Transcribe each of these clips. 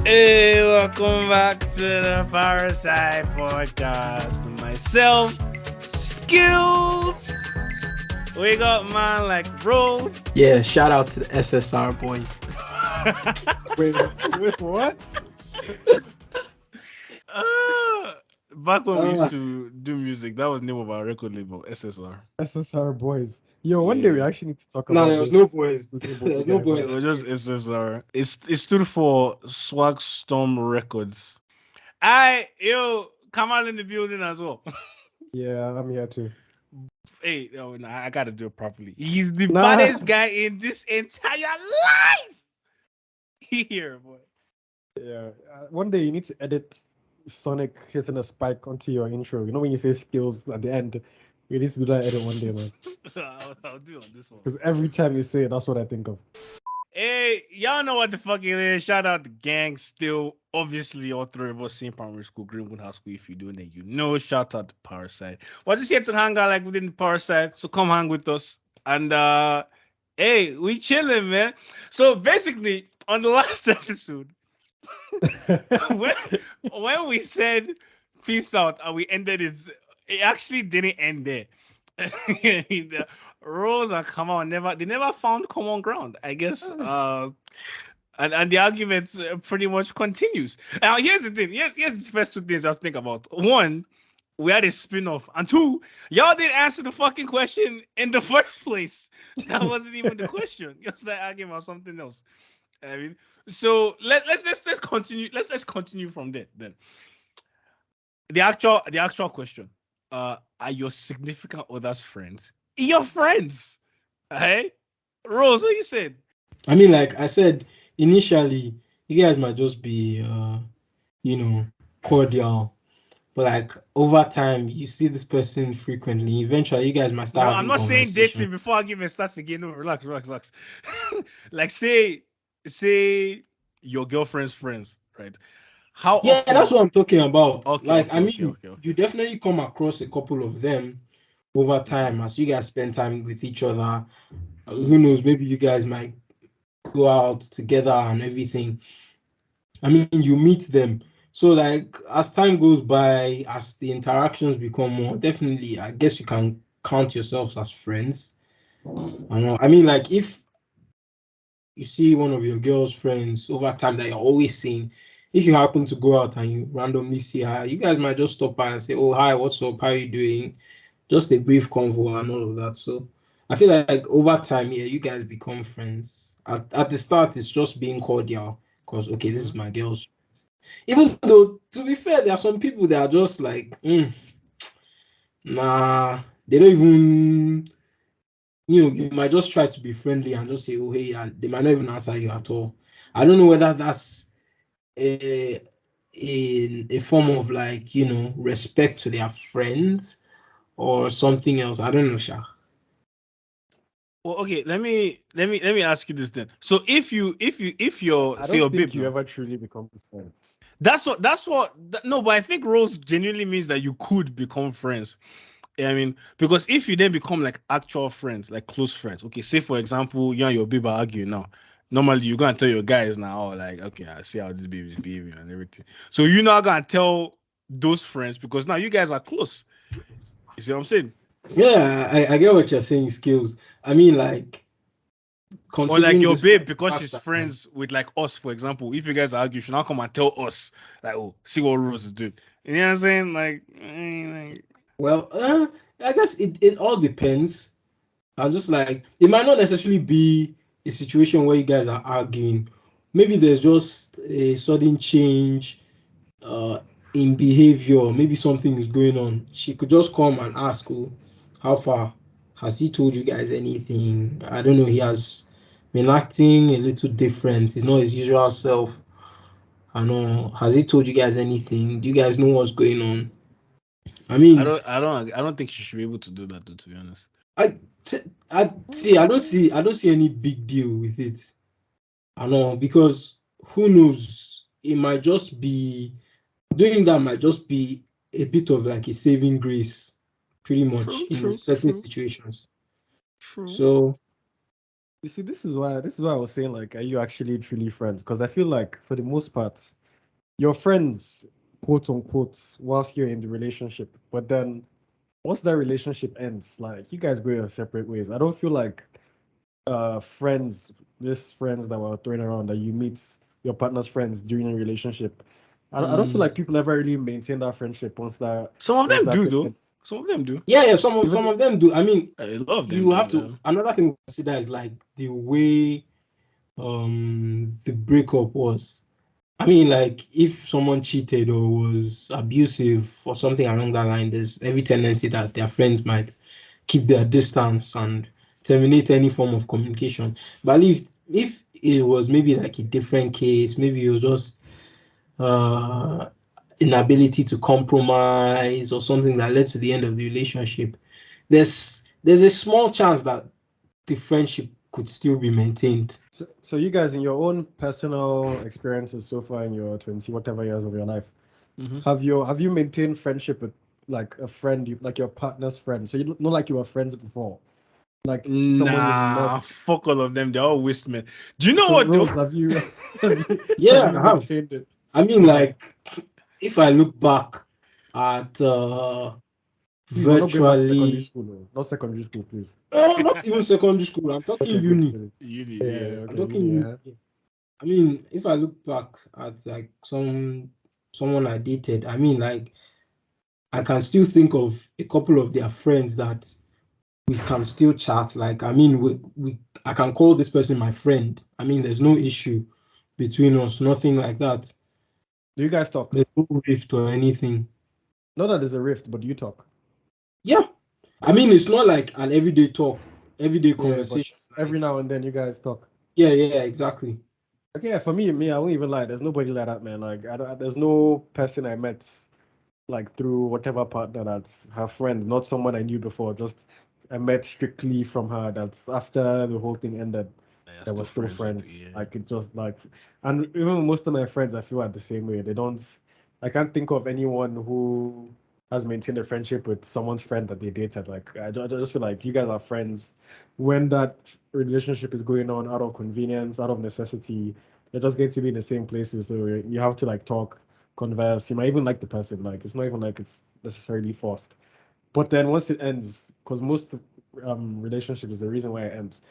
Hey, welcome back to the Parrot Side podcast. Myself, Skills. We got man like Rose. Yeah, shout out to the SSR boys. Wait, what? Uh, Back when we used Uh, to do music, that was the name of our record label, SSR. SSR boys. Yo, one day we Yeah, actually need to talk no, about there was no this boys. label There you was no guys boys it have. was at just first. SSR. It stood for Swag Storm Records. Yo, Kamal in the building as well. Yeah, I'm here too. Hey, oh, nah, I gotta do it properly. He's the Nah. baddest guy in this entire life. Here, boy. Yeah, one day you need to edit Sonic hitting a spike onto your intro. You know when you say skills at the end, you need to do that edit one day, man. I'll do it on this one. Because every time you say it, that's what I think of. Hey, y'all know what the fuck it is. Shout out the gang. Still, obviously, all three of us same primary school, Greenwood High School. If you do, then you know. Shout out to Power Side. We're just here to hang out like within the Power Side. So come hang with us. And hey, we chilling, man. So basically, on the last episode, when when we said peace out and we ended it actually didn't end there. The Rose and Kamal never found common ground, I guess. And the argument pretty much continues. Now here's the thing. Here's the first two things I have to think about. One, we had a spin-off, and two, y'all didn't answer the fucking question in the first place. That wasn't even the question. You started arguing about something else. I mean, so let's continue. Let's continue from there. Then the actual question. Are your significant others friends? Your friends, hey? Rose, what you said? I mean, like I said initially, you guys might just be, cordial, but like over time, you see this person frequently. Eventually, you guys might No, start I'm having not saying conversation. dating before argument starts again. No, relax. Like say your girlfriend's friends, right? How Yeah, that's often? what I'm talking about. Okay, Like, okay, I okay, mean, okay, you okay. definitely come across a couple of them over Mm-hmm. time as you guys spend time with each other. Who knows? Maybe you guys might go out together and everything. I mean, you meet them. So, like, as time goes by, as the interactions become more, definitely, I guess you can count yourselves as friends. I know. I mean, like, if you see one of your girl's friends over time that you're always seeing, if you happen to go out and you randomly see her, you guys might just stop by and say, "Oh, hi, what's up? How are you doing?" Just a brief convo and all of that. So, I feel like over time, yeah, you guys become friends. At the start, it's just being cordial because, okay, this Mm-hmm. is my girl's. Even though, to be fair, there are some people that are just like, nah, they don't even, you might just try to be friendly and just say, oh, hey, and they might not even answer you at all. I don't know whether that's a, a form of like, respect to their friends or something else. I don't know, Sha. Well, okay. Let me ask you this then. So if you're I say don't your babe think you now, ever truly become friends. no, but I think Rose genuinely means that you could become friends. I mean, because if you then become like actual friends, like close friends, okay, say for example, you and your babe are arguing now. Normally, you're gonna tell your guys now, oh, like, okay, I see how this baby is behaving and everything. So you're not gonna tell those friends because now you guys are close. You see what I'm saying? Yeah, I get what you're saying, skills. I mean, like, Or like considering your this babe, because fact she's that, like, friends with like us, for example. If you guys argue, you should not come and tell us, like, oh, see what Rose is doing. You know what I'm saying? Like, well, I guess it all depends. I'm just like, it might not necessarily be a situation where you guys are arguing. Maybe there's just a sudden change uh, in behavior. Maybe something is going on. She could just come and ask, oh, how far? Has he told you guys anything? I don't know. He has been acting a little different. He's not his usual self. I know. Has he told you guys anything? Do you guys know what's going on? I mean, I don't think she should be able to do that, though. To be honest. I, I see. I don't see any big deal with it. I know because who knows? It might just be doing that might just be a bit of like a saving grace, pretty much True, in true, certain true, situations. true. So You see, this is why I was saying, like, are you actually truly friends? Because I feel like for the most part, you're friends, quote unquote, whilst you're in the relationship. But then once that relationship ends, like you guys go your separate ways. I don't feel like friends, these friends that were thrown around that you meet your partner's friends during a relationship. I don't feel like people ever really maintain that friendship Some of once them that do thing though. ends. Some of them do. Yeah, some Even of them do. I mean, A lot of them you do. have to. Another thing to consider is like the way the breakup was. I mean, like if someone cheated or was abusive or something along that line, there's every tendency that their friends might keep their distance and terminate any form of communication. But if it was maybe like a different case, maybe it was just uh inability to compromise or something that led to the end of the relationship, there's a small chance that the friendship could still be maintained. so you guys, in your own personal experiences so far in your 20 whatever years of your life, Mhm. have you maintained friendship with like a friend, like your partner's friend? So you not like you were friends before, like someone you've Nah, met. fuck all of them. They're all waste men. Do you know So what though? Rose, have you have you, Yeah, have you I have. maintained it? I mean, Uh-huh. like if I look back at Please, we're not going back to secondary virtually school, though. Not secondary school, please. not even secondary school, I'm talking Okay, good. uni. Good. Uni, Yeah, yeah. I'm okay, talking uni, uni. I mean, if I look back at like someone I dated, I mean, like I can still think of a couple of their friends that we can still chat. Like, I mean, we I can call this person my friend. I mean, there's no issue between us, nothing like that. Do you guys talk? There's no rift or anything. Not that there's a rift, but do you talk? Yeah, I mean, it's not like an everyday talk, everyday Yeah, but conversation. every Like, now and then you guys talk. yeah, exactly. Okay, yeah, for me, I won't even lie. There's nobody like that, man. Like, there's no person I met like through whatever partner that's her friend, not someone I knew before. Just I met strictly from her. That's after the whole thing ended. They're That still we're still friends with friends. you. I could just like, and even most of my friends, I feel are the same way. They don't. I can't think of anyone who has maintained a friendship with someone's friend that they dated. Like, I just feel like you guys are friends when that relationship is going on out of convenience, out of necessity. They're just going to be in the same places, so you have to like talk, converse. You might even like the person. Like, it's not even like it's necessarily forced. But then once it ends, because most relationships, the reason why it ends,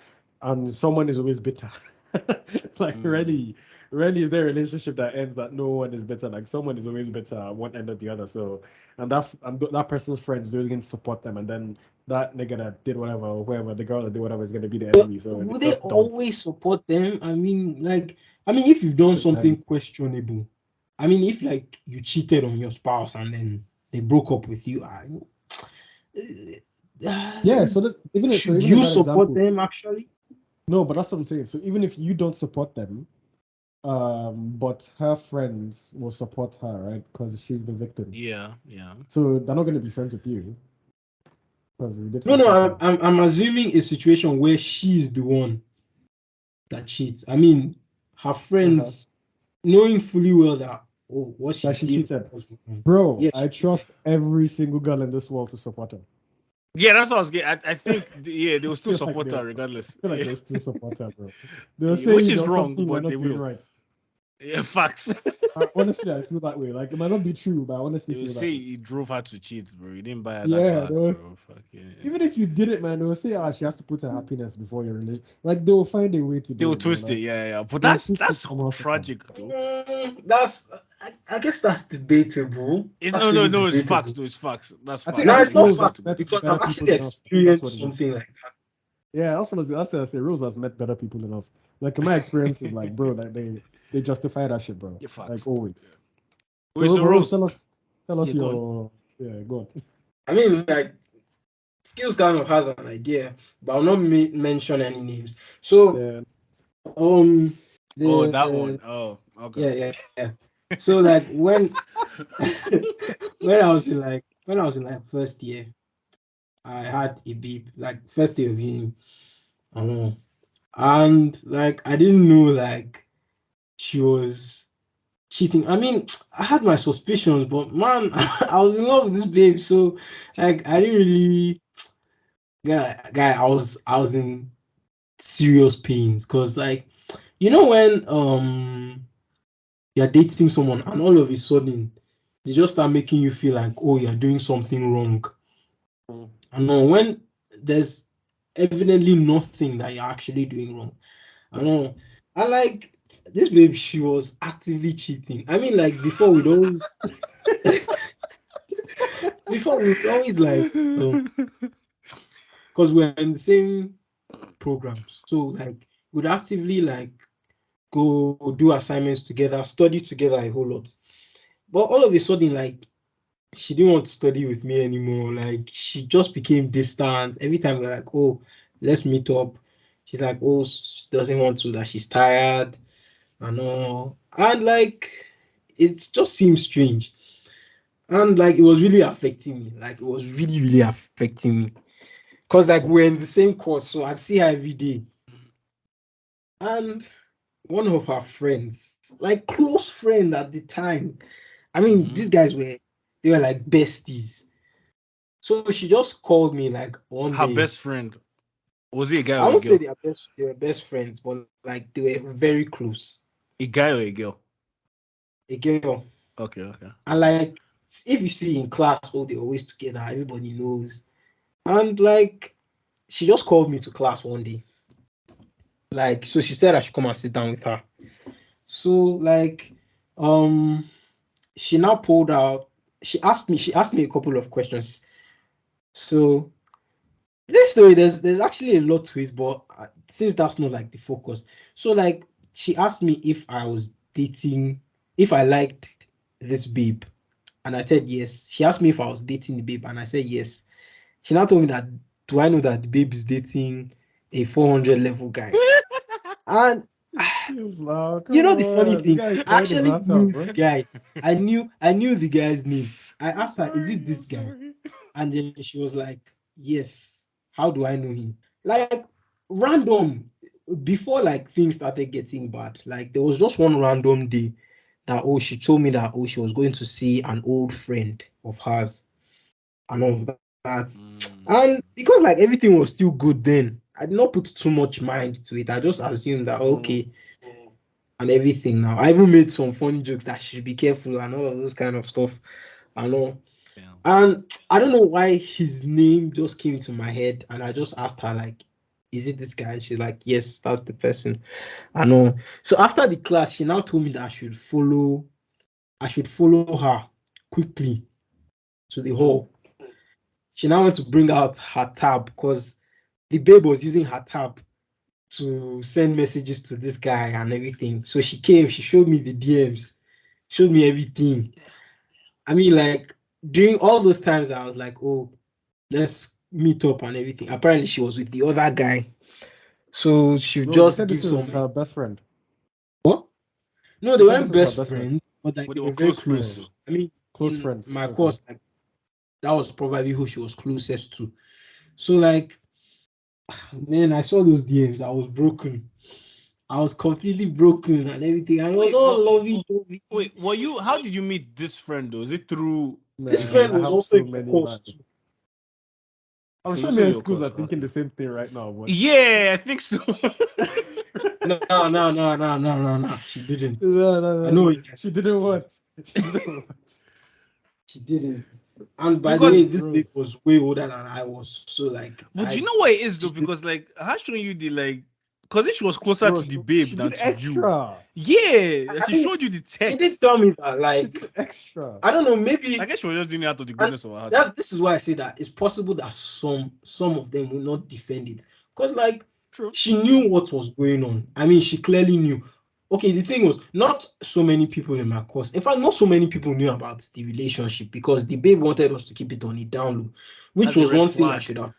and someone is always bitter. Like, rarely is there a relationship that ends that no one is better. Like, someone is always better at one end or the other. So, and that person's friends, they're going to support them, and then that nigga that did whatever, or whoever, the girl that did whatever, is going to be the But enemy. So they would they just don't. always support them? I mean, like, I mean, if you've done Depends. something questionable, I mean, if like you cheated on your spouse and then they broke up with you, Yeah. So should even in you that support example, them actually? no, but that's what I'm saying. So even if you don't support them, but her friends will support her, right? Because she's the victim. Yeah, yeah. So they're not going to be friends with you because you did No, something to her. I'm assuming a situation where she's the one that cheats. I mean, her Uh-huh. friends knowing fully well that what she That she did cheated. was wrong. Bro, Yeah, I trust every single girl in this world to support her. Yeah, that's what I was getting. I think, yeah, they will I still feel like support they'll, her I regardless. feel like Yeah. they'll still support her, bro. They'll Yeah, say which you is know wrong, something might but they not doing will. right. Yeah, facts. Honestly, I feel that way. Like, it might not be true, but I honestly They will feel say that way. he drove her to cheat, bro. He didn't buy her that Yeah, bag, bro. Fuck yeah. even if you did it, man, they'll say, she has to put her happiness before your relation. Like, they'll find a way to They do will it, bro. twist it, Like, yeah. But they'll that's twist it that's somehow, somehow. tragic, though. that's I guess that's debatable. It's That's no, really no. It's facts, debatable. though. It's facts. That's I think facts. I No, I it's think think not it's Rose has fact met debatable. because better I've people actually than us. I think that's what experienced it is. something like that. Yeah, that's what I say. Rose has met better people than us. Like, in my experience is like, bro, like they justify that shit, bro. Yeah, Like, facts. always. Yeah. Wait, So, so Rose, Rose? tell us Yeah, go on. your, yeah, go on. I mean, like Skills kind of has an idea, but I'll not mention any names. So, Yeah. um, Oh, that one. the Oh, okay. yeah. So like when I was in like first year, I had a babe like first day of uni. I know, and like I didn't know like she was cheating. I mean, I had my suspicions, but man, I was in love with this babe, so like I didn't really. Yeah, guy, I was in serious pains. Cause like, when you're dating someone and all of a sudden they just start making you feel like, oh, you're doing something wrong. I know when there's evidently nothing that you're actually doing wrong. I know. I like this babe, she was actively cheating. I mean, like before we'd always like because we're in the same programs. So like we'd actively like go do assignments together, study together a whole lot. But all of a sudden, like she didn't want to study with me anymore. Like she just became distant. Every time we're like, oh, let's meet up. She's like, oh, she doesn't want to, that she's tired and all. And like it just seems strange. And like it was really affecting me. Like it was really, really affecting me. Cause like we're in the same course, so I'd see her every day. And one of her friends, like close friend at the time. I mean, these guys were like besties. So she just called me like one Her day. best friend. Was he a guy I or a won't say girl? they were best friends, but like they were very close. A guy or a girl? A girl. Okay, okay. And like if you see in class, oh, they're always together, everybody knows. And like she just called me to class one day. Like, so she said I should come and sit down with her. So like she now pulled out, she asked me a couple of questions. So this story, there's actually a lot to it, but since that's not like the focus, so like she asked me if I was dating, if I liked this babe, and I said yes. She asked me if I was dating the babe, and I said yes. She now told me that, do I know that the babe is dating a 400 level guy? And the funny thing, I actually knew the guy. I knew the guy's name. I asked her, is it this guy? And then she was like, yes. How do I know him? Like random, before like things started getting bad. Like there was just one random day that, oh, she told me that, oh, she was going to see an old friend of hers and all of that. And because like everything was still good then, I did not put too much mind to it. I just assumed that, okay, and everything. Now I even made some funny jokes that she should be careful and all of those kind of stuff. I know. Damn. And I don't know why his name just came to my head, and I just asked her like, "Is it this guy?" And she's like, "Yes, that's the person." I know. So after the class, she now told me that I should follow her quickly to the hall. She now went to bring out her tab because the babe was using her tab to send messages to this guy and everything. So she came, she showed me the DMs, showed me everything. I mean, like during all those times, I was like, oh, let's meet up and everything. Apparently, she was with the other guy, so she would No, you just said give this is some. her best friend. What? No, You they said this weren't is her best best friend. friends, but like But they they were were very close friends. close. I mean, Close in friends. my Okay. course, like, that was probably who she was closest to. So like, man, I saw those DMs. I was broken. I was completely broken and everything. And it was all lovey-dovey. Wait, were you? How did you meet this friend though? Is it through This Man, friend I the? was have also so in my many course bad. too. I'm She sure was in many your schools course. are thinking Okay. the same thing right now, but Yeah, I think so. No. She didn't. I know no. it. She didn't want. She didn't want. She didn't. And by the Because way, That's this babe gross. was way older than I was. So like But you know what it is though? she did, Because like her showing you the like, because if she was closer Bro, to the babe she than did to you, extra. yeah, and I she mean, showed you the she did text. tell me that She like did extra. I don't know, I maybe. guess she was just doing it out of the And goodness of her heart. this is why I say that it's possible that some of them will not defend it. Because like True. she knew what was going on. I mean, she clearly knew. Okay, the thing was, not so many people in my course. In fact, not so many people knew about the relationship because the babe wanted us to keep it on a down low, which That's a was red one thing I flag. should have.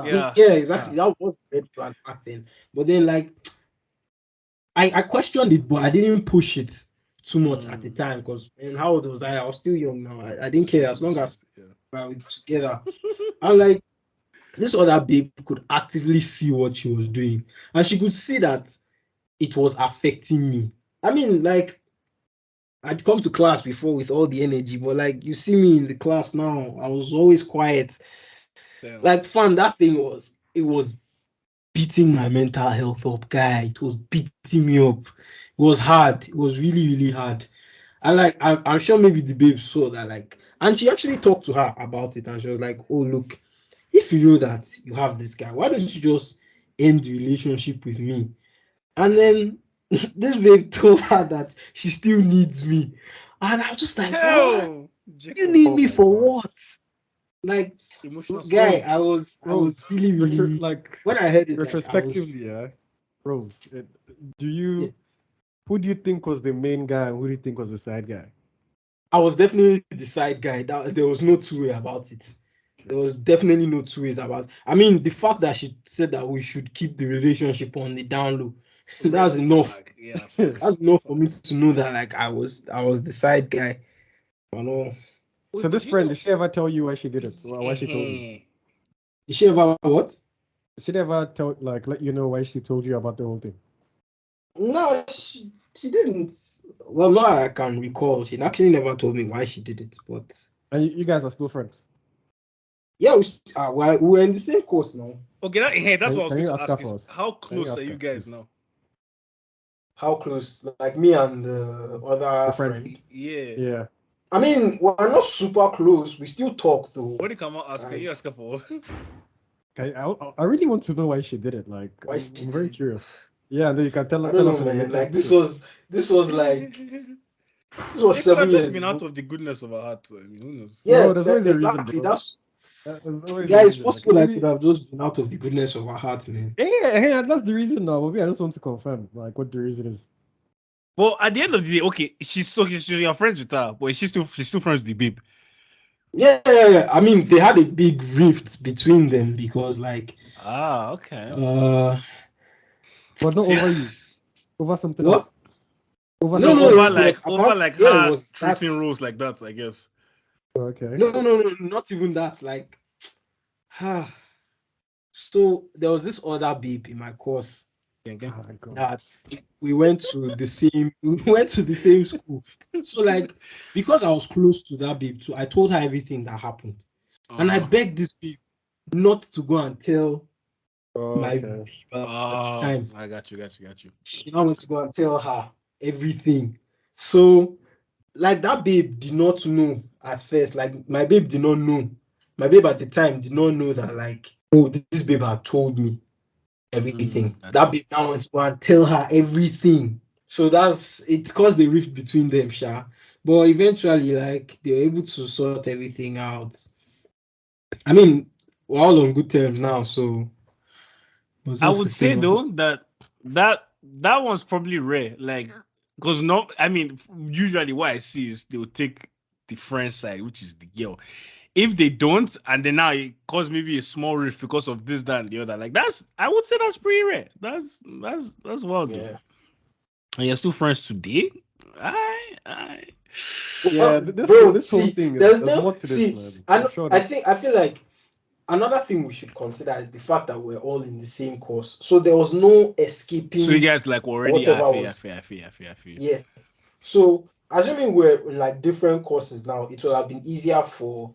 Yeah. Yeah, exactly. That was a red flag back then. But then, like, I questioned it, but I didn't push it too much at the time because, and how old was I? I was still young now. I didn't care as long as we were together. And like this other babe could actively see what she was doing, and she could see that it was affecting me. I mean, like I'd come to class before with all the energy, but like you see me in the class now, I was always quiet. Damn. Like, fun, that thing was, it was beating my mental health up, guy. It was beating me up. It was hard. It was really, really hard. And like I'm sure maybe the babe saw that, like, and she actually talked to her about it, and she was like, "Oh, look, if you know that you have this guy, why don't you just end the relationship with me?" And then this babe told her that she still needs me, and I was just like, "What? Hell, You Jacob. need Oh me my for God. what?" Like, Emotional guy, support. Rose, I was Rose, really, really, like when I heard it, like, I was, retrospectively, yeah. Rose, yeah, who do you think was the main guy and who do you think was the side guy? I was definitely the side guy. That there was no two way about it. There was definitely no two ways about it. I mean, the fact that she said that we should keep the relationship on the down low, that's Red enough. flag. Yeah, That's facts. enough for me to know that, like, I was the side guy. You know. Oh, So this did you friend, know? did she ever tell you why she did it? Why she told you? Did she ever what? Did she ever tell, like, let you know why she told you about the whole thing? No, she didn't. Well, no, I can recall. She actually never told me why she did it, but And you guys are still friends. yeah, we were in the same course now. Okay, that's what I was Can going you to ask her ask. for Is us? how Can you close are ask you her, guys please? now? How close? Like me and the other The friend. friend. Yeah. Yeah. I mean, we're not super close. We still talk though. What did you come out ask her? Like, You ask her for? I really want to know why she did it. Like, why she I'm did very it? curious. Yeah, and then you can I don't tell know, us in a man. later Like, this episode. was like this was It could have 7 just years been out ago. of the goodness of her heart. I mean, who knows? No, Yeah, there's always a reason, exactly. bro. That's There's always a guys. reason. Like, I Possible I could really, have just been out of the goodness of our heart, man. yeah, that's the reason now. Maybe I just want to confirm, like, what the reason is. Well, at the end of the day, okay, you're friends with her, but she's still friends with the babe. Yeah. I mean, they had a big rift between them because, like, Ah, okay. But not See, over you, over something what? else. Over so something No, else. over it was over about, like yeah, it her was that. treating Rose like that, I guess. Okay. No, not even that. Like, so there was this other babe in my course Okay. Oh my God. that we went to the same school. So, like, because I was close to that babe too, I told her everything that happened, and I begged this babe not to go and tell my Okay. babe at the Oh, time. I got you. She now went to go and tell her everything. So, like, that babe did not know at first. Like, my babe did not know. My babe at the time did not know that, like, oh, this babe had told me everything. That babe now went to go and tell her everything. So it caused a rift between them, Sha. But eventually, like, they were able to sort everything out. I mean, we're all on good terms now, so it was I just would the say thing. though that one's probably rare, like, because no, I mean, usually what I see is they'll take the friend side, which is the girl. If they don't, and then now it cause maybe a small rift because of this, that, and the other, like I would say that's pretty rare. That's wild, though. Yeah. And you're still friends today. I Yeah, Well, this bro, this whole see, thing is there's there's no more to this, man. I'm sure I that think I feel like another thing we should consider is the fact that we're all in the same course. So there was no so you escaping guys like already whatever was. I feel. Yeah. So assuming we're in like different courses now, it would have been easier for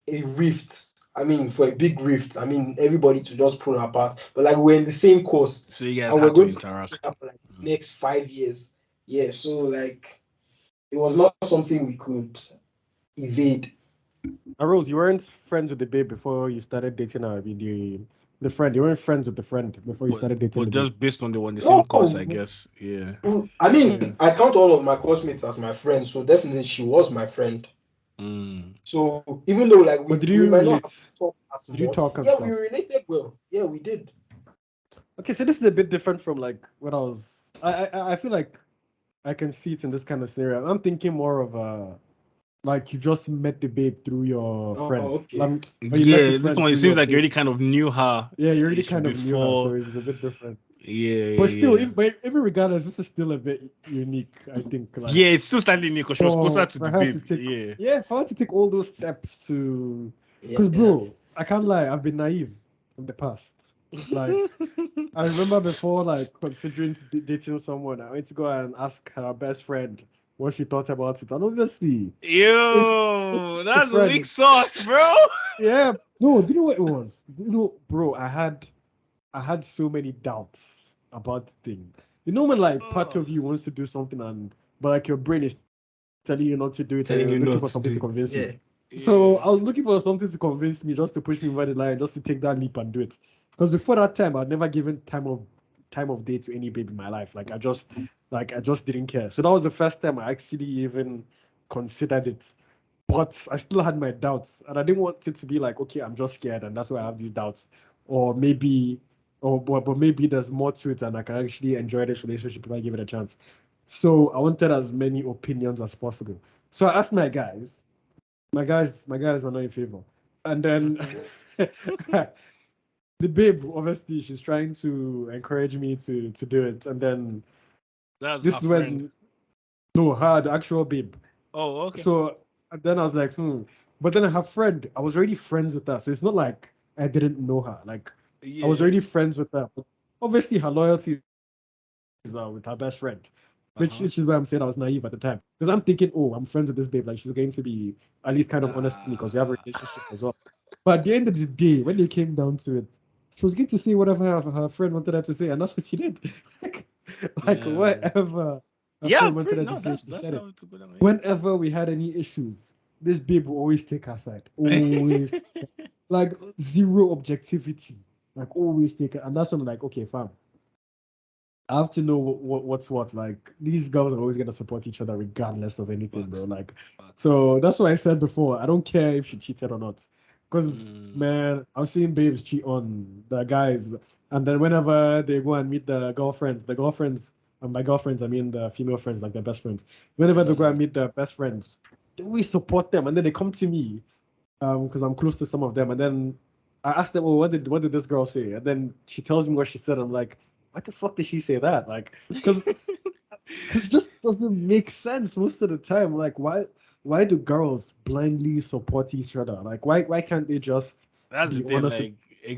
a rift. I mean, for a big rift. I mean, everybody to just pull apart. But like we're in the same course So you guys and we're had to going to stay interact. together for like the next 5 years. Yeah. So like it was not something we could evade. Rose, you weren't friends with the babe before you started dating her. The friend, you weren't friends with the friend before you started dating But the babe. just based on the same course, I No, guess. Yeah. I mean, Yeah. I count all of my classmates as my friends, so definitely she was my friend. So even though like But did we you might not relate? have talked as Did you much, talk and yeah, we stuff? related well. Yeah, we did. Okay, so this is a bit different from like what I was. I feel like I can see it in this kind of scenario. I'm thinking more of like you just met the babe through your Oh, friend. okay. Or you met the Yeah, this friend one it through seems your like you babe. already kind of knew her. Yeah, you already kind of knew her, so Before. it's a bit different. But Yeah, still, yeah. but even regardless, this is still a bit unique, I think. Like, Yeah, it's still slightly new because she was closer to for the her to babe. take, Yeah. for her to take all those steps to, because Yeah. bro, I can't lie, I've been naive in the past. Like, I remember before, like, considering dating someone, I went to go and ask her best friend what she thought about it, and obviously, Yo, if the that's a weak friend, sauce, bro. yeah, no, do you know what it was? You know, bro, I had I had so many doubts about the thing. You know when like part Oh. of you wants to do something but like your brain is telling you not to do it and Telling you're you looking not for to something do to it. convince Yeah. you. So Yeah. I was looking for something to convince me, just to push me over the line, just to take that leap and do it. Because before that time, I'd never given time of day to any babe in my life. Like I just didn't care. So that was the first time I actually even considered it. But I still had my doubts, and I didn't want it to be like, okay, I'm just scared, and that's why I have these doubts, or maybe, but maybe there's more to it, and I can actually enjoy this relationship if I give it a chance. So I wanted as many opinions as possible. So I asked my guys. My guys were not in favor, and then the babe, obviously, she's trying to encourage me to do it, and then That's this her is friend. when no, her the actual babe. Oh, okay. So and then I was like, But then her friend, I was already friends with her. So it's not like I didn't know her. Like I was Yeah. already friends with her. But obviously her loyalty is with her best friend. Which is why I'm saying I was naive at the time. Because I'm thinking, oh, I'm friends with this babe. Like she's going to be at least kind of honest with me because we have a relationship as well. But at the end of the day, when they came down to it, she was going to say whatever her friend wanted her to say, and that's what she did. like Yeah. whatever her Yeah, friend wanted pretty her to no, say, that's she said it. how to go down. Whenever we had any issues, this babe will always take her side. Always. Like zero objectivity. Like always take it. And that's when I'm like, okay, fam. I have to know what's what. Like these girls are always gonna support each other regardless of anything, bro. Facts. Like, Facts. so that's what I said before. I don't care if she cheated or not, because man, I've seen babes cheat on the guys, and then whenever they go and meet the girlfriends, and by girlfriends I mean the female friends, like their best friends. Whenever they go and meet their best friends, they always support them, and then they come to me, because I'm close to some of them, and then I asked them, "Oh, what did this girl say?" And then she tells me what she said. I'm like, "What the fuck did she say that?" Like, because it just doesn't make sense most of the time. Like, why do girls blindly support each other? Like, why can't they just That's the be thing, honest with, like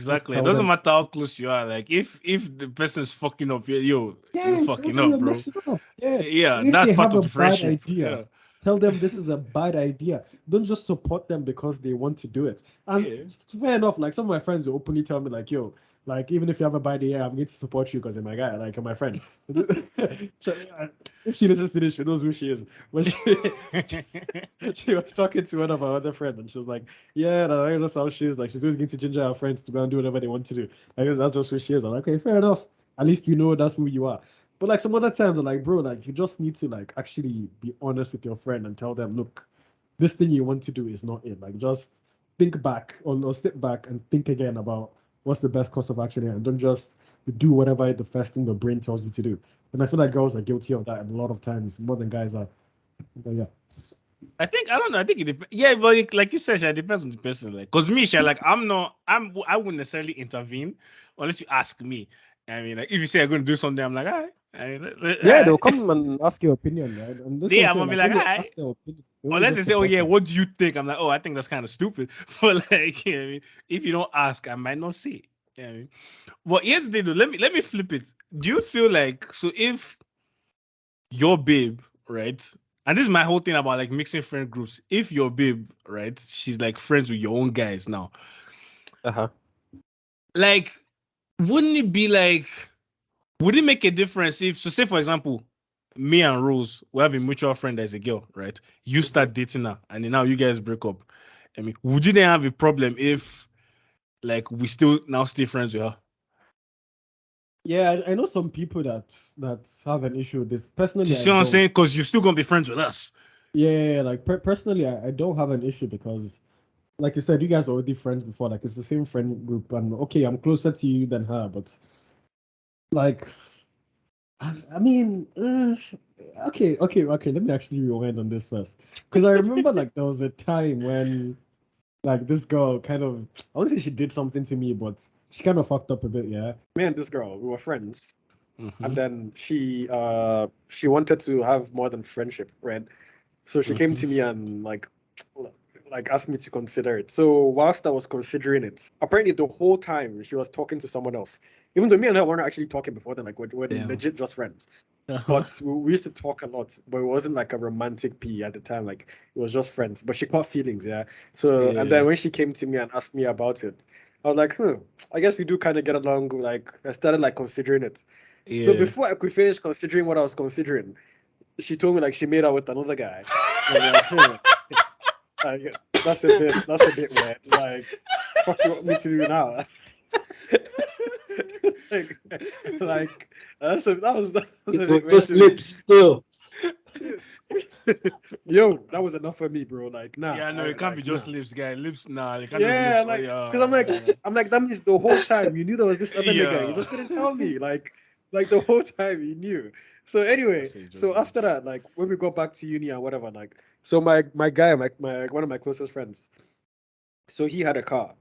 just exactly. It tell doesn't them, matter how close you are. Like if the person's fucking up, you're yeah, tell fucking them up, you're bro. messing up. Yeah. Yeah, If that's they part have of a the bad friendship. idea, Yeah. tell them this is a bad idea. Don't just support them because they want to do it. And Yeah. fair enough, like some of my friends will openly tell me, like, yo, like even if you have a bad idea, I'm going to support you because you're my guy, like you're my friend. If she listens to this, she knows who she is. But she was talking to one of our other friends, and she was like, "Yeah, that's how she is. Like, she's always going to ginger her friends to go and do whatever they want to do. I guess that's just who she is." I'm like, "Okay, fair enough. At least we know that's who you are." But like some other times, I'm like, bro, like you just need to like actually be honest with your friend and tell them, look, this thing you want to do is not it. Like, just think back or step back and think again about what's the best course of action here, and don't just do whatever the first thing the brain tells you to do. And I feel like girls are guilty of that a lot of times, more than guys are. But yeah. I don't know. I think it depends. Yeah, but like you said, Sha, it depends on the person. Like, cause me, Sha, like I wouldn't necessarily intervene unless you ask me. I mean, like if you say I'm going to do something, I'm like, all right. All Yeah, they'll right. come and ask your opinion, right? And this one Yeah, I'm say gonna be like like, when all they right. ask their opinion, they only Unless they just say, oh support yeah, you. what do you think? I'm like, oh, I think that's kind of stupid. But like, you know what I mean? If you don't ask, I might not say it. You know what I mean? But here's the thing, though. Let me flip it. Do you feel like so if your babe, right? And this is my whole thing about like mixing friend groups. If your babe, right, she's like friends with your own guys now, Uh-huh. like, wouldn't it be like, would it make a difference if, so say for example, me and Rose, we have a mutual friend that's a girl, right? You start dating her, and then now you guys break up. I mean, would you then have a problem if like we still now stay friends with her? Yeah, I know some people that have an issue with this. You Personally, I see what I'm don't. saying? Because you're still gonna be friends with us. Yeah, like personally, I don't have an issue because, like you said, you guys were already friends before. Like it's the same friend group, and okay, I'm closer to you than her, but like, I mean, okay. Let me actually rewind on this first, because I remember like there was a time when like this girl kind of, I wouldn't say she did something to me, but she kind of fucked up a bit. Yeah, me and this girl, we were friends, and then she wanted to have more than friendship, right? So she came to me and like asked me to consider it. So whilst I was considering it, apparently the whole time she was talking to someone else. Even though me and her weren't actually talking before then, like we're Damn. legit just friends. Uh-huh. But we used to talk a lot, but it wasn't like a romantic P at the time. Like it was just friends. But she caught feelings, yeah. So and Yeah. then when she came to me and asked me about it, I was like, I guess we do kind of get along. Like, I started like considering it. So Yeah. before I could finish considering what I was considering, she told me like she made out with another guy. And I'm like, that's a bit weird. Like, fuck you want me to do now? like, like that was a It bit was weird just to me. lips still. Yo, that was enough for me, bro. Like, nah, Yeah, no, it can't be just nah. lips, guy. Lips, nah, you can't just Yeah, lips. Oh, like, yeah, cause I'm like, that means the whole time you knew there was this other nigga. You yeah. just didn't tell me. Like the whole time you knew. So I anyway, say just so after lips. that, like when we got back to uni and whatever, like, so my guy, my one of my closest friends, so he had a car.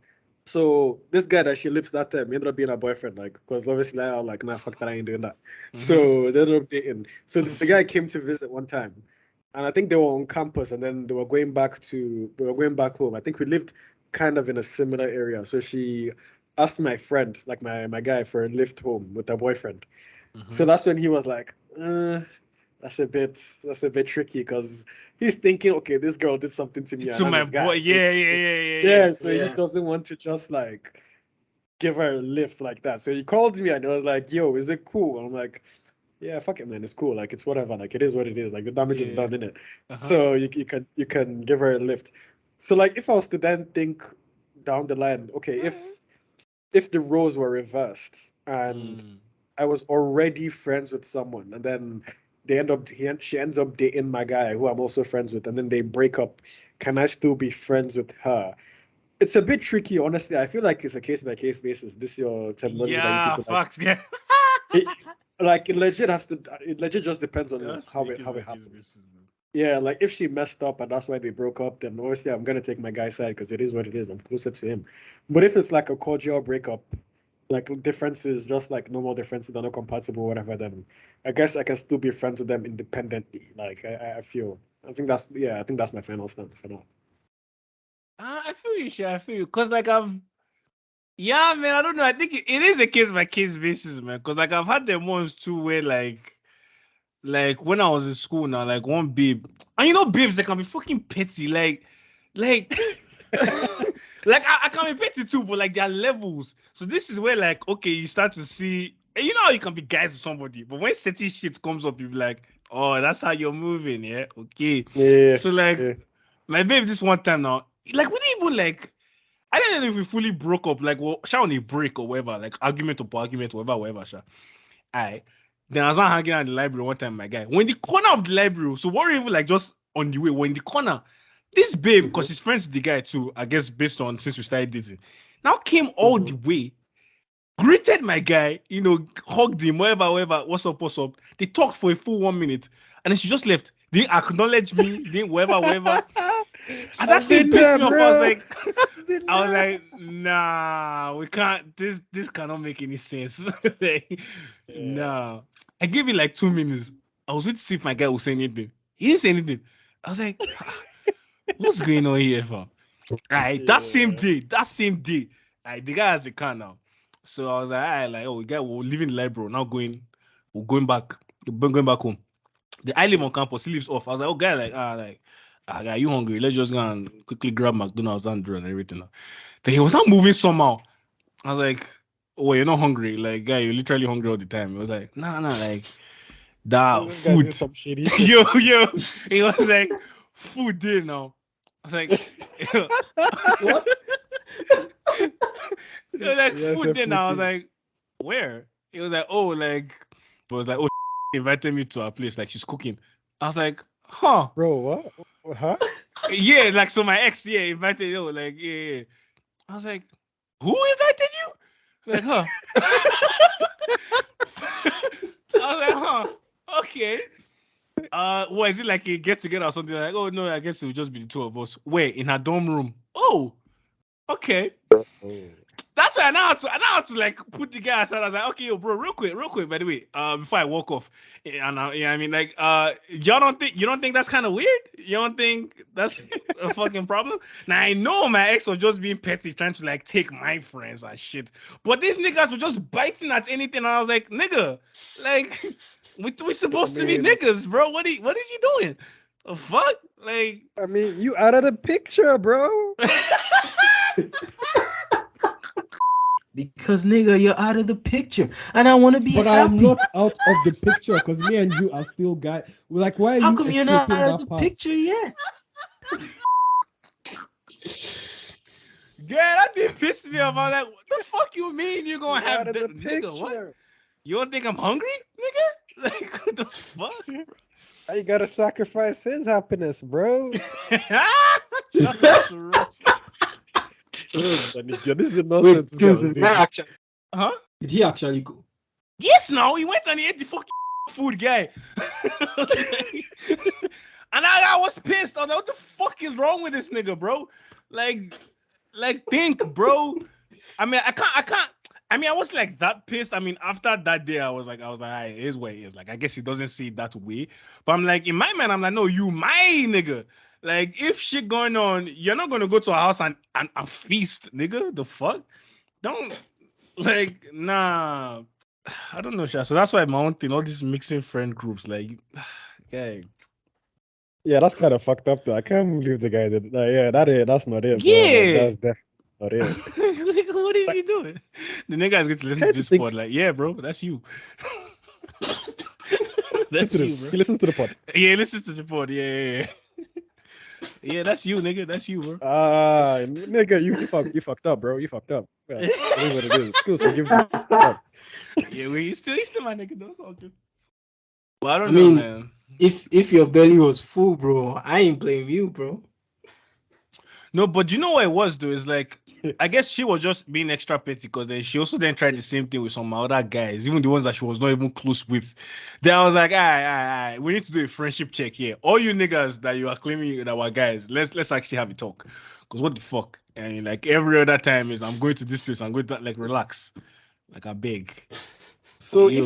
So this guy that she lips that time he ended up being her boyfriend, like, because obviously I was like, nah, fuck that, I ain't doing that. Mm-hmm. So they ended up dating. So the guy came to visit one time, and I think they were on campus, and then they were going back home. I think we lived kind of in a similar area. So she asked my friend, like my guy, for a lift home with her boyfriend. So Mm-hmm. that's when he was like, that's a bit tricky because he's thinking, okay, this girl did something to me and To I'm my his boy, guy. So yeah, yeah, yeah, yeah, yeah. yeah, so he Yeah. doesn't want to just like give her a lift like that. So he called me and he was like, yo, is it cool? I'm like, yeah, fuck it, man. It's cool. Like, it's whatever. Like, it is what it is. Like, the damage is Yeah. done, innit? Uh-huh. So you can give her a lift. So like, if I was to then think down the line, okay, if the roles were reversed and Mm. I was already friends with someone, and then she ends up dating my guy who I'm also friends with, and then they break up. Can I still be friends with her? It's a bit tricky, honestly. I feel like it's a case by case basis. This is your terminology that you Yeah, people like. facts, yeah. It, like it legit just depends It on has to be case how by it case happens. basis, man. Yeah, like if she messed up and that's why they broke up, then obviously I'm gonna take my guy's side because it is what it is. I'm closer to him. But if it's like a cordial breakup, like differences, just like normal differences that are not compatible, whatever, then I guess I can still be friends with them independently. Like I feel. I think that's my final stance for now. I feel you, sure. I feel you. Cause like yeah, man, I don't know. I think it is a case by case basis, man. Cause like I've had them ones too where like when I was in school now, like one babe, and you know, babes they can be fucking petty, like like I can be petty too, but like there are levels. So this is where like okay, you start to see, and you know how you can be guys with somebody, but when certain shit comes up, you're like, oh, that's how you're moving, yeah, okay. Yeah, So like yeah. my babe, this one time now, like we didn't even like. I don't know if we fully broke up, like, well, shall on a break or whatever, like argument or argument, whatever, sha. I then I was not hanging out in the library one time, my guy. When the corner of the library, so we're even like just on the way, when the corner, this babe, because Mm-hmm, she's friends with the guy too, I guess based on since we started dating, now came all mm-hmm. the way, greeted my guy, you know, hugged him, whatever, what's up, what's up. They talked for a full 1 minute, and then she just left. Didn't acknowledge me, didn't whatever. And that I've thing been pissed there, me off. I was bro. like, I've been I was there. like, nah, we can't. This cannot make any sense. Like, Yeah. nah. I gave it like 2 minutes. I was waiting to see if my guy would say anything. He didn't say anything. I was like, "Ah, what's going on here, fam? Right, Yeah. that same day, the guy has the car now. So I was like, like, oh, guy, we're leaving the library, now we're going back home. I live on campus. He lives off. I was like, oh, guy, guy, you hungry? Let's just go and quickly grab McDonald's and and everything. Then he was not moving somehow. I was like, oh, you're not hungry, like, guy, you're literally hungry all the time. He was like, nah, like that This guy did food. some shady shit, yo, man. yo. He was like, food there now. I was like, What? he was like, Yes, food a there now. I was food. like, where? He was like, oh, like, but was like, oh, invited me to her place, like she's cooking. I was like, huh. Bro, what? Huh? Yeah, like so my ex, yeah, invited you, like, yeah. I was like, who invited you? Like, huh? I was like, huh? Okay. What is it like a get together or something? Like, oh no, I guess it will just be the two of us. Where in her dorm room? Oh, okay. Oh. That's why I now had to like put the guy aside. I was like, okay, yo, bro, real quick, by the way, before I walk off, and yeah, I mean, like, you don't think that's kind of weird? You don't think that's a fucking problem? Now I know my ex was just being petty, trying to like take my friends and shit, but these niggas were just biting at anything. And I was like, nigga, like, we I supposed to be mean, niggas, bro. What is you doing? The fuck, like. you out of the picture, bro. Because nigga, you're out of the picture, and I want to be But happy. I'm not out of the picture because me and you are still guys. Like, why are How you come you're not escaping out of that the part? picture yet? Yeah, that did piss me off. I'm like, what the fuck you mean you're gonna You're out have of the nigga? What? picture. You don't think I'm hungry, nigga? Like, what the fuck? Why you gotta sacrifice his happiness, bro? Shout out to Ro. This is the Wait, nonsense this guy excuse was this doing. guy actually Huh? did he actually go? Yes, no, he went and he ate the fucking food guy. And I was pissed. I was like, what the fuck is wrong with this nigga, bro? Like, think, bro. I mean, I can't. I mean, I was like that pissed. I mean, after that day, I was like, "Hey, it is what it is." Like, I guess he doesn't see it that way. But I'm like, in my mind, I'm like, no, you my nigga. Like, if shit going on, you're not gonna go to a house and feast, nigga. The fuck? Don't like, nah. I don't know, Sha. So that's why my own thing, all these mixing friend groups, like, okay. Yeah, that's kind of fucked up though. I can't believe the guy did. Yeah, that's not it, bro. Like Yeah. that's definitely not it. Like, what is Like, he doing? The nigga is going to listen trying to to this think. pod, like, yeah, bro, that's you. Listen That's to you, this. bro. He listens to the pod. Yeah, listen to the pod. Yeah. Yeah, that's you, nigga. That's you, bro. Nigga, you fucked up, bro. You fucked up. Yeah, it is what it is. Skills forgiveness. You fucked up. Yeah, well, you still my nigga. That's all good. Well, I I don't know, mean, man. if your belly was full, bro, I ain't blame you, bro. No, but you know what it was, though? Is like, I guess she was just being extra petty because then she also then tried the same thing with some other guys, even the ones that she was not even close with. Then I was like, all right, we need to do a friendship check here. All you niggas that you are claiming that were guys, let's actually have a talk. Because what the fuck? And like every other time is I'm going to this place, I'm going to like relax. Like I beg. So Yo.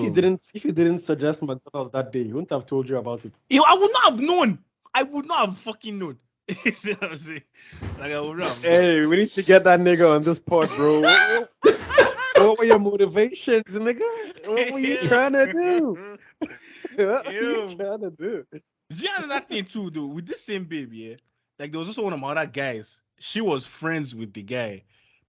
if you didn't suggest McDonald's that day, he wouldn't have told you about it. Yo, I would not have known. I would not have fucking known. You see what I'm saying? Like I would not have known. Hey, we need to get that nigga on this pod, bro. What were your motivations, nigga? What were you trying to do? What were you Ew. trying to do? Do you know that thing too, though? With this same baby, yeah. Like there was also one of my other guys. She was friends with the guy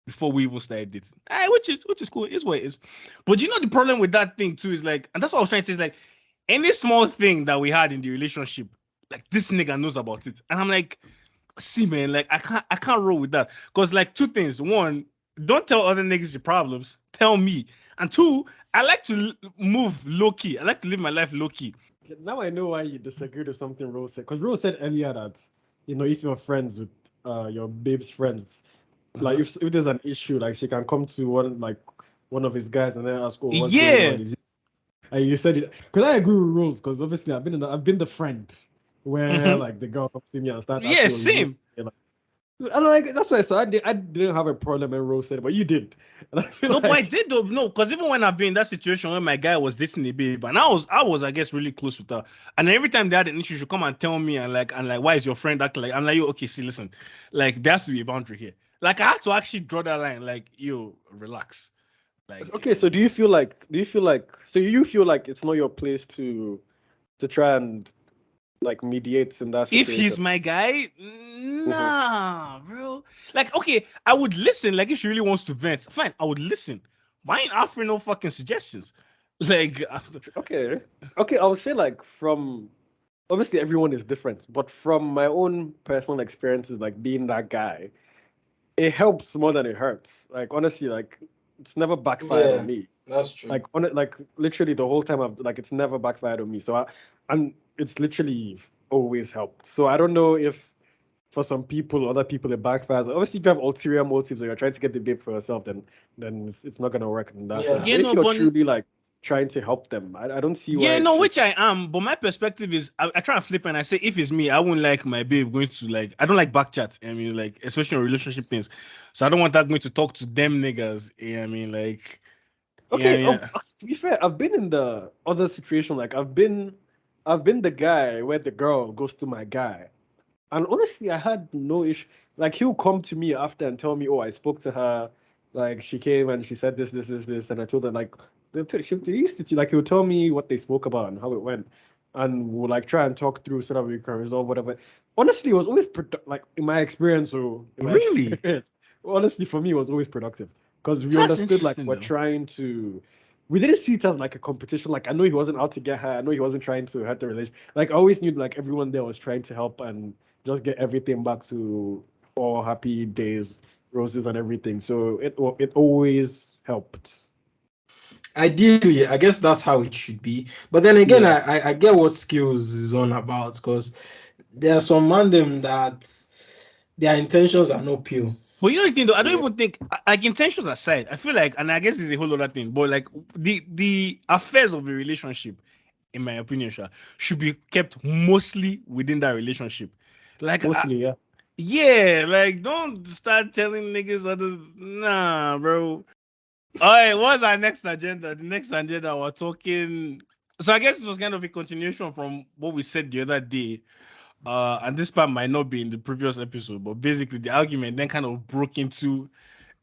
before we even started dating. Which is cool. It's what it is. But you know the problem with that thing too is like, and that's what I was trying to say is like, any small thing that we had in the relationship, like this nigga knows about it, and I'm like, see, man, like I can't roll with that because like two things. One, don't tell other niggas your problems. Tell me. And two, I like to move low key. I like to live my life low key. Now I know why you disagreed with something Rose said. Because Rose said earlier that, if you're friends with your babe's friends, like if there's an issue, like she can come to one of his guys and then ask, "Oh, what's going Yeah. on?" And you said it because I agree with Rose because obviously I've been the friend where like the girl comes to me and start Yeah, asking, "Oh, same. like, I don't like that's why I didn't have a problem when Rose said it, but you did, and I feel No, but I like did though. No, because even when I've been in that situation where my guy was dating a babe, and I was, I guess, really close with her. And every time they had an issue, she'd come and tell me, and like, why is your friend acting like? I'm like, yo, okay, see, listen, like, there has to be a boundary here. Like, I had to actually draw that line. Like, yo, relax. Like, okay. So so you feel like it's not your place to try and like mediate in that if he's situation? my guy, Mhm. nah, bro. Like, okay, I would listen. Like, if she really wants to vent, fine, I would listen. Why ain't offering no fucking suggestions? Like, Okay. Okay, I would say like from obviously everyone is different, but from my own personal experiences, like being that guy, it helps more than it hurts. Like honestly, like it's never backfired on Yeah, me. that's true. Like on it, like literally the whole time I've like it's never backfired on me. And it's literally always helped. So I don't know if for some people, other people, it backfires. Obviously, if you have ulterior motives or you're trying to get the babe for yourself, then it's not gonna work in that sense. Yeah. yeah, But if no, you're but truly like trying to help them, I don't see why yeah, it no, should. which I am, but my perspective is I try to flip and I say if it's me, I wouldn't like my babe going to like I don't like back chat. I mean, like especially on relationship things. So I don't want that going to talk to them niggas. Yeah, I mean, like yeah, Okay, yeah. to be fair, I've been in the other situation. Like I've been the guy where the girl goes to my guy, and honestly, I had no issue. Like he'll come to me after and tell me, "Oh, I spoke to her. Like she came and she said this," and I told her like they used to like he would tell me what they spoke about and how it went, and we'll like try and talk through so that we can resolve whatever. Honestly, it was always like in my experience, Really? honestly, for me, it was always productive. because we That's understood like interesting, we're though. trying to. We didn't see it as like a competition. Like I know he wasn't out to get her. I know he wasn't trying to hurt the relation. Like I always knew like everyone there was trying to help and just get everything back to all happy days, roses and everything. So it always helped. Ideally, I guess that's how it should be. But then again, Yeah. I get what skills is on about, because there are some random that their intentions are not pure. But you know the thing though, I don't Yeah. even think like intentions aside, I feel like, and I guess it's a whole other thing, but like the affairs of a relationship, in my opinion, should be kept mostly within that relationship. Like Mostly, yeah. yeah, like don't start telling niggas others. Nah, bro. All right, what's our next agenda? The next agenda we're talking. So I guess it was kind of a continuation from what we said the other day. And this part might not be in the previous episode, but basically the argument then kind of broke into,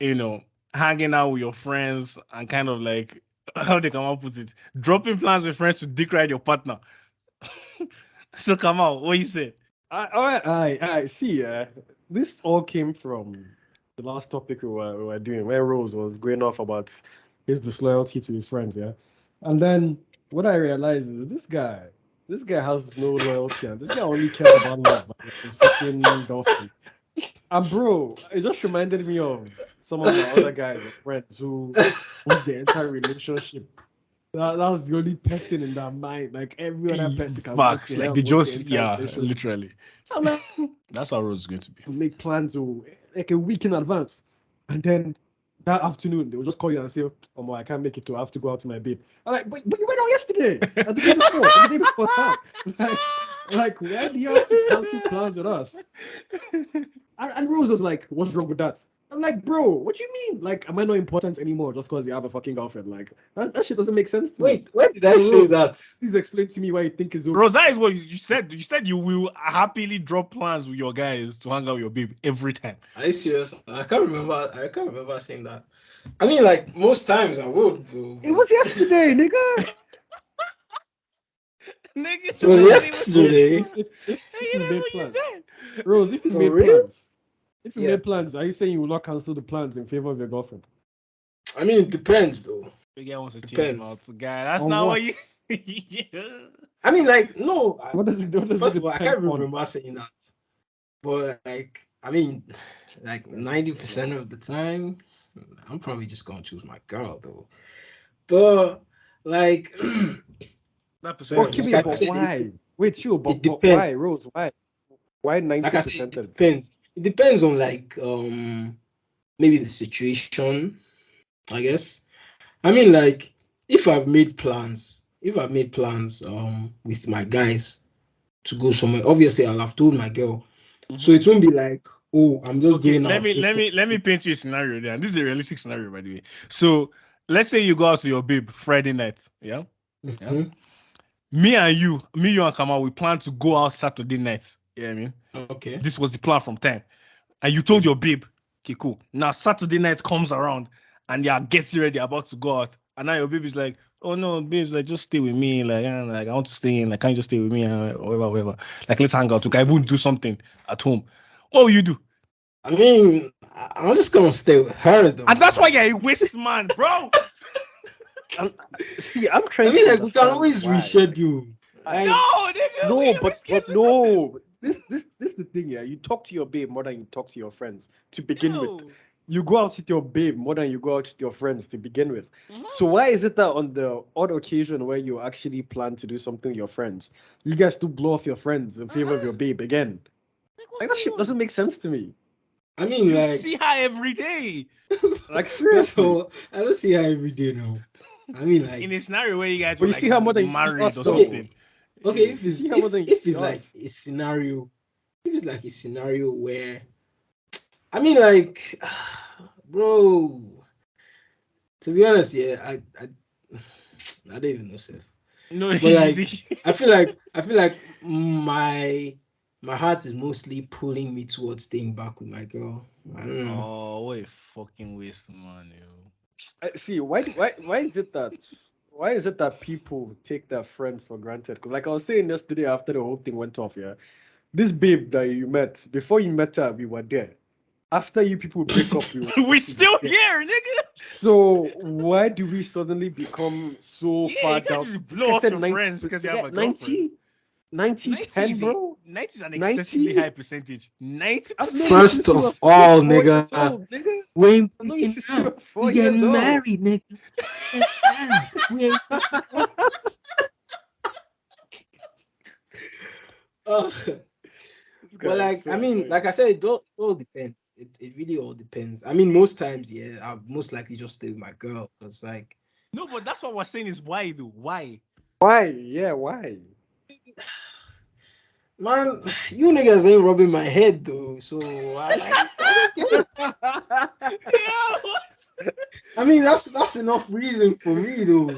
you know, hanging out with your friends and kind of like how they come up with it, dropping plans with friends to dick ride your partner. So come on, what you say? I see. This all came from the last topic we were doing, where Rose was going off about his disloyalty to his friends. Yeah, and then what I realized is this guy has no loyalty, and this guy only cares about love and his fucking girlfriend. And bro, it just reminded me of some of my other guys or friends who was the entire relationship. That was the only person in their mind. Like every other person can go Facts, to like hell. they Was the just entire yeah, relationship. literally. So I'm like, That's how Rose is going to be. make plans like a week in advance, and then that afternoon they will just call you and say, "Oh, my, I can't make it. To I have to go out to my babe." I'm like, but you went out yesterday, and the day before, and the day before that. Like, why do you have to cancel plans with us? And Rose was like, "What's wrong with that?" I'm like, "Bro, what do you mean? Like, am I not important anymore just because you have a fucking girlfriend? Like, that shit doesn't make sense to me." Wait, when did I So say Rose, that? please explain to me why you think it's okay. Rose, that is what you said. You said you will happily drop plans with your guys to hang out with your babe every time. Are you serious? I can't remember. I can't remember saying that. I mean, like most times I would, bro, It was but yesterday, nigga. Nigga, it so was that's Rose, not even Rose, yesterday. if Hey, we that's made what you plans, said. Rose, if you For made real? plans, if you Yeah. made plans, are you saying you will not cancel the plans in favor of your girlfriend? I mean, it depends though. The guy wants to change him out Depends. to guy. That's On not what what? you. Yeah. I mean, like, no. What does it First of all, I depend can't on? remember saying that. But like, I mean, like 90% of the time, I'm probably just gonna choose my girl though. But like, That sorry, percentage is Okay, like still I but high. said, why? Wait, sure, it but why, depends. Rose? Why Like I said, it 90%? depends. It depends on like maybe the situation, I guess. I mean, like if I've made plans with my guys to go somewhere, obviously I'll have told my girl. So it won't be like, oh, I'm just Okay, going let out. me let me let me paint you a scenario there. And this is a realistic scenario, by the way. So let's say you go out to your babe Friday night. Yeah. Yeah. Mhm. Me, you and Kamal, we plan to go out Saturday night. Yeah, I mean, Okay. this was the plan from time. And you told your babe, okay, cool. Now Saturday night comes around and you're getting ready, about to go out. And now your baby's like, oh no, babes, like just stay with me. Like I want to stay in. Like, can't you just stay with me? Whatever. Like, let's hang out. Okay, I won't do something at home. What will you do? I mean, I'm just gonna stay with her though. And that's why you're a waste man, bro. See, I'm I trying mean, to like we can understand always why. reschedule. I, No, Like, nigga, we no, ain't but rescheduling. no. This the thing, yeah. You talk to your babe more than you talk to your friends to begin with. Yo. You go out with your babe more than you go out with your friends to begin with. Mhm. So why is it that on the odd occasion where you actually plan to do something with your friends, you guys do blow off your friends in favor of your babe again? Like, what's Like that going shit on? doesn't make sense to me. I mean, You like see her every day. Like first of seriously. all, I don't see her every day now. I mean, like In a scenario where you guys But were you like see her more than you see married us or though. okay, something. okay. Yeah. If You it's see her more than you if see it's like us. a scenario, if it's like a scenario where, I mean, like, bro. To be honest, yeah, I don't even know, self. No, But you like, think. I feel like my heart is mostly pulling me towards staying back with my girl. I don't know. Oh, what a fucking waste, man, yo. See, why is it that people take their friends for granted? Because like I was saying yesterday after the whole thing went off, yeah, this babe that you met before you met her, we were there. after you people break up, We still here, nigga. So why do we suddenly become so Yeah, far you can't down? just This blow guy off said your 90, friends because you have a 90, 90, 10, bro. 90 is an excessively 90? high percentage. 90%. I've known you First since you of were all, 4 years nigga, old, nigga. we I've known you ain't since you now. were 4 We years getting old. married, nigga. We ain't married. We ain't Oh, This guy but is like, so I mean, annoying. like I said, it all depends. It really all depends. I mean, most times, yeah, I'll most likely just stay with my girl because, like, No, but that's what we're saying is why, though. Why? Why? Yeah, why? man, you niggas ain't rubbing my head though. So I don't get it. Yeah, what? I mean, that's enough reason for me though.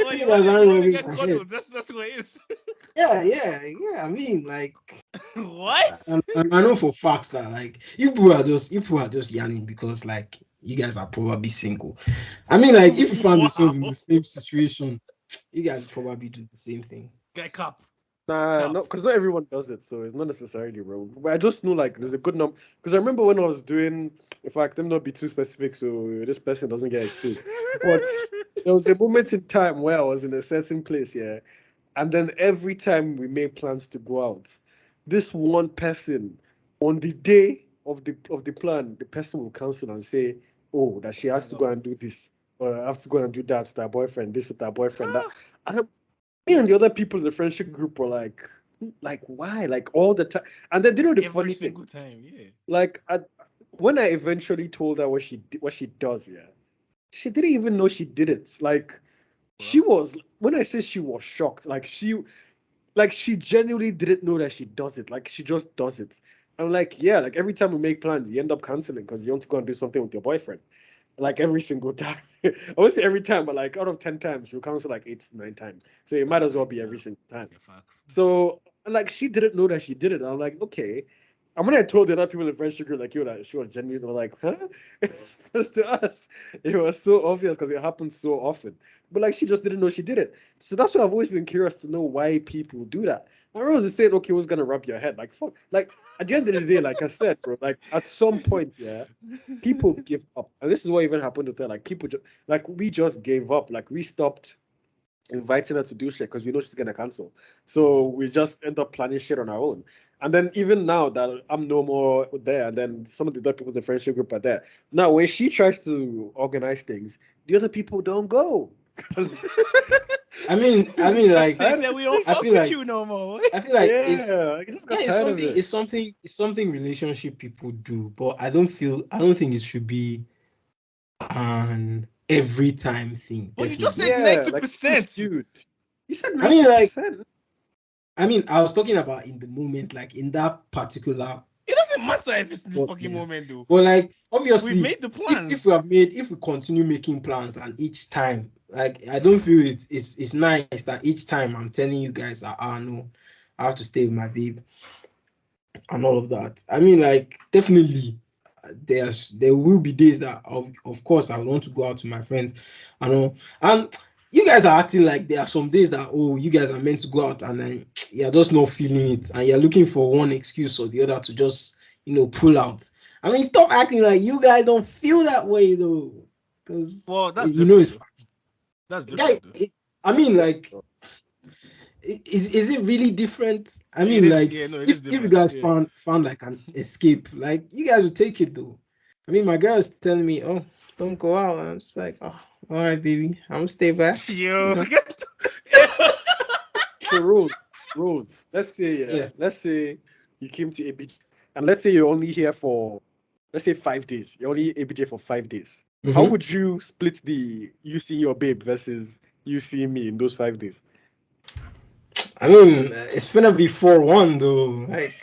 Well, You you want guys to, aren't you want to rubbing get my head. cuddled. That's what it is. Yeah. I mean, like, What? and I know for facts that like you people are just yelling because like you guys are probably single. I mean, like, if you found yourself in Wow. the same situation, you guys probably do the same thing. Get cup. Nah, Cap. no, because not everyone does it, so it's not necessarily bro. But I just know like there's a good number. Because I remember when I was doing, in fact, let me not be too specific, so this person doesn't get exposed. But there was a moment in time where I was in a certain place, yeah, and then every time we made plans to go out, this one person on the day of the plan, the person will cancel and say, "Oh, that she has to go and do this, or I have to go and do that with her boyfriend, this with her boyfriend, that." And me and the other people in the friendship group were like why? Like all the time. And then you know the Every funny thing, single time, yeah. like when I eventually told her what she does, yeah, she didn't even know she did it. Like she was when I say she was shocked, like she genuinely didn't know that she does it. Like she just does it. I'm like, yeah, like every time we make plans, you end up canceling because you want to go and do something with your boyfriend. Like every single time. I won't say every time, but like out of 10 times, you'll cancel like 8 to 9 times. So it might as well be every single time. Yeah, facts. So like she didn't know that she did it. I'm like, okay. And when I told the other people in the friendship group, like you, that she was genuine, they were like, huh? Because to us, it was so obvious because it happens so often. But like she just didn't know she did it. So that's why I've always been curious to know why people do that. I was saying, okay, who's gonna rub your head? Like fuck. Like at the end of the day, like I said, bro, like at some point, yeah, people give up. And this is what even happened with her. Like people like we just gave up. Like we stopped inviting her to do shit because we know she's gonna cancel. So we just end up planning shit on our own. And then even now that I'm no more there, and then some of the other people in the friendship group are there. Now when she tries to organize things, the other people don't go. I mean, like, They said we don't I fuck feel with like you no more. I feel like Yeah, I just got it's tired of something it. it's something relationship people do, but I don't think it should be an every time thing. But you just said Definitely. Yeah, like people 90%. skewed. You said I mean, like, 90%. I was talking about in the moment, like in that particular It doesn't matter if it's in the thought, fucking yeah. moment, though. But like, We've obviously, made the if plans. we continue making plans and each time, like, I don't feel it's nice that each time I'm telling you guys that no, I have to stay with my babe and all of that. I mean, like, definitely, there will be days that of course I want to go out with my friends, I know, and you guys are acting like there are some days that, oh, you guys are meant to go out and then you're just not feeling it and you're looking for one excuse or the other to just pull out. I mean, stop acting like you guys don't feel that way though, because Well, that's it's different, though. facts. That's Guy, different, though. I mean, like, is it really different? I It mean, is, like, yeah, no, it is if you different. guys Yeah. found like an escape, like, you guys would take it though. I mean, my girl is telling me, oh, don't go out, and I'm just like, oh, all right, baby, I'm gonna stay back. Yo. So Rose, Yeah. let's say you came to ABJ and let's say you're only here for let's say 5 days. You're only ABJ for 5 days. How Mhm. would you split the you seeing your babe versus you seeing me in those 5 days? I mean, it's gonna be 4-1 though. Like,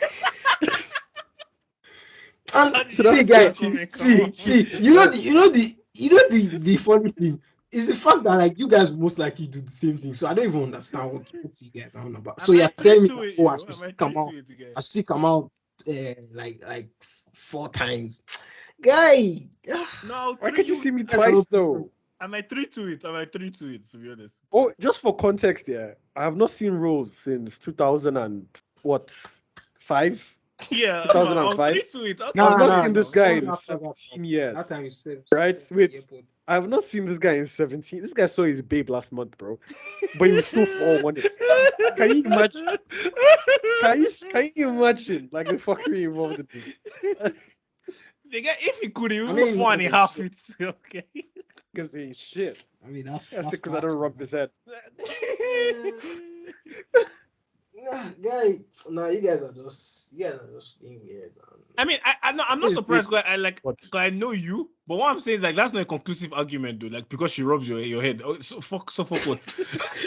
and How did So you see, that's see guys, that splitting coming? Come see, on. see, the funny thing is the fact that, like, you guys most likely do the same thing. So I don't even understand what you guys are on about. So Am you're I three telling me to that, it, oh, I yo? should Am I still three come to out, it again? I should still come out, like 4 times, guy. No, Why three can't you you see me I don't twice know. though? am I three to it? Am I three to it, to be honest? Oh, just for context, yeah. I have not seen Rose since 2000 and what 5? Yeah, 2005. three to it. Okay. Nah, I've not nah, seen no, this guy it in was after that. 17 years. That time you said Right? Wait. airport. I've not seen this guy in 17. This guy saw his babe last month, bro. But he was still 4-1 it. Can you imagine? Can you imagine like the fuckery involved in this? Nigga, if he could, he I would mean, four and a half it. Okay. Because he shit. I mean, that's Yeah, because I facts, don't rub man. his head. Nah, guy, nah, you guys are just being weird, man. I mean, I'm not It's- surprised. Cause it's- I like, what? 'cause I know you. But what I'm saying is like that's not a conclusive argument, though. Like because she rubs your head. Oh, so fuck what?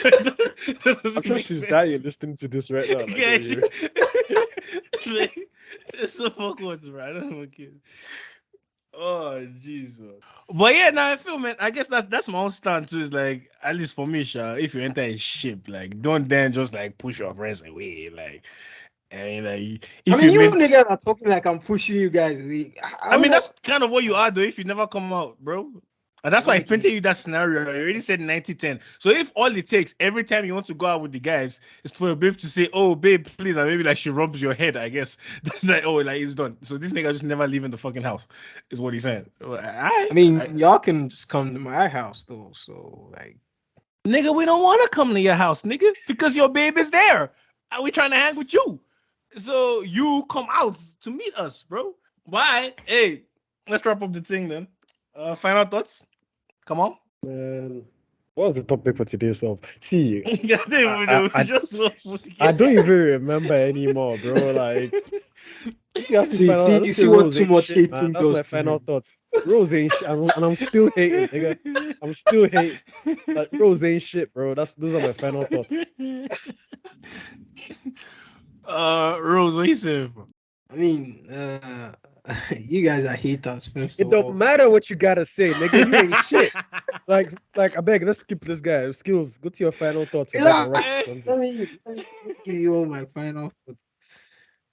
That doesn't I'm sure make she's sense. dying listening to this right now. Like, Yeah, oh, you're- like, it's so fuck what, bro. I don't know, kid. Oh jeez, man. But yeah, now I feel, man. I guess that's my own stand too. Is like at least for me, Sha, if you enter a ship, like don't then just like push your friends away, like. And like, if I mean, you mean, niggas are talking like I'm pushing you guys. I mean, that's kind of what you are, though, if you never come out, bro. And that's I why I don't get painted you that scenario. I already said 90-10. So if all it takes every time you want to go out with the guys is for a babe to say, oh, babe, please, and maybe like she rubs your head, I guess. That's like, oh, like it's done. So this nigga just never leaving the fucking house, is what he's saying. I mean, y'all can just come to my house though. So like, nigga, we don't want to come to your house, nigga, because your babe is there. And we trying to hang with you. So you come out to meet us, bro. Why? Hey, let's wrap up the thing then. Final thoughts? Come on. Man, what was the topic for today's song? See, I don't even know. I- Just I don't even remember anymore, bro. Like, if you ask me see, final, see, let's you say see what Rose too ain't much shit, man. hating That's my does to final me. thought. Rose ain't shit, and I'm still hating, nigga. I'm still hating. Like, Rose ain't shit, bro. Those are my final thoughts. Rose, what you saying? Bro? I mean, you guys are haters. First It of don't all, matter what you gotta say, nigga. You ain't shit. Like, I beg, let's skip this guy. Skills, go to your final thoughts. I beg, and wrap this relax. up. Let me give you all my final.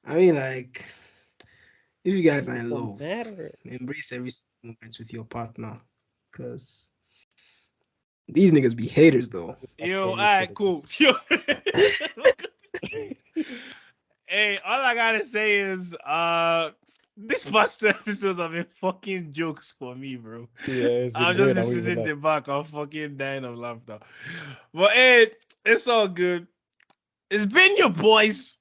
I mean, like, if you guys are in Don't love, matter. embrace every single moment with your partner, because these niggas be haters though. Yo, all right, cool. Yo. Hey, all I gotta say is, this past 2 episodes have been fucking jokes for me, bro. Yeah, it's been I've great. just been sitting in the back, I'm fucking dying of laughter. But hey, it's all good. It's been your boys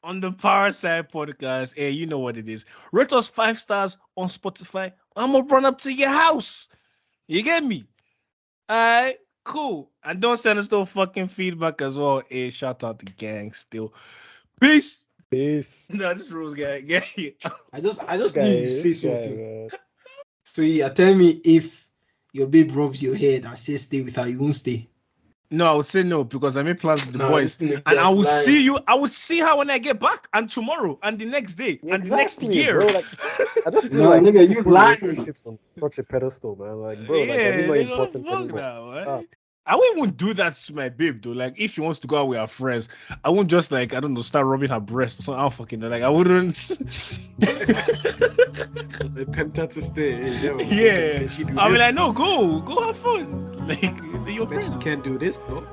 on the Parrot Side podcast. Hey, you know what it is. Rate us 5 stars on Spotify. I'm gonna run up to your house. You get me? Alright, cool. And don't send us no fucking feedback as well. Hey, shout out to gang still. Peace. Peace. No, this Rose guy. Yeah. I just Guy, need you to say this guy, something. man. So yeah, tell me if your babe rubs your head and say stay with her, you won't stay. No, I would say no because I made plans with the Nah, boys. this nigga And I is would lying. see you. I would see her when I get back, and tomorrow, and the next day, and the next Exactly, year. bro. Like, I just feel Nah, like nigga, people you put lying. relationships on such a pedestal, man. Like, bro, like, Yeah, are we not nigga, important fuck anymore? that, man. Ah. I wouldn't even do that to my babe though. Like if she wants to go out with her friends, I wouldn't just like I don't know start rubbing her breast or something. I don't fucking know. Like I wouldn't. They tempt her to stay. Yeah, well, Yeah. can she do I mean, this? I know. Go have fun. Like they're your Bet she friends. can't do this though.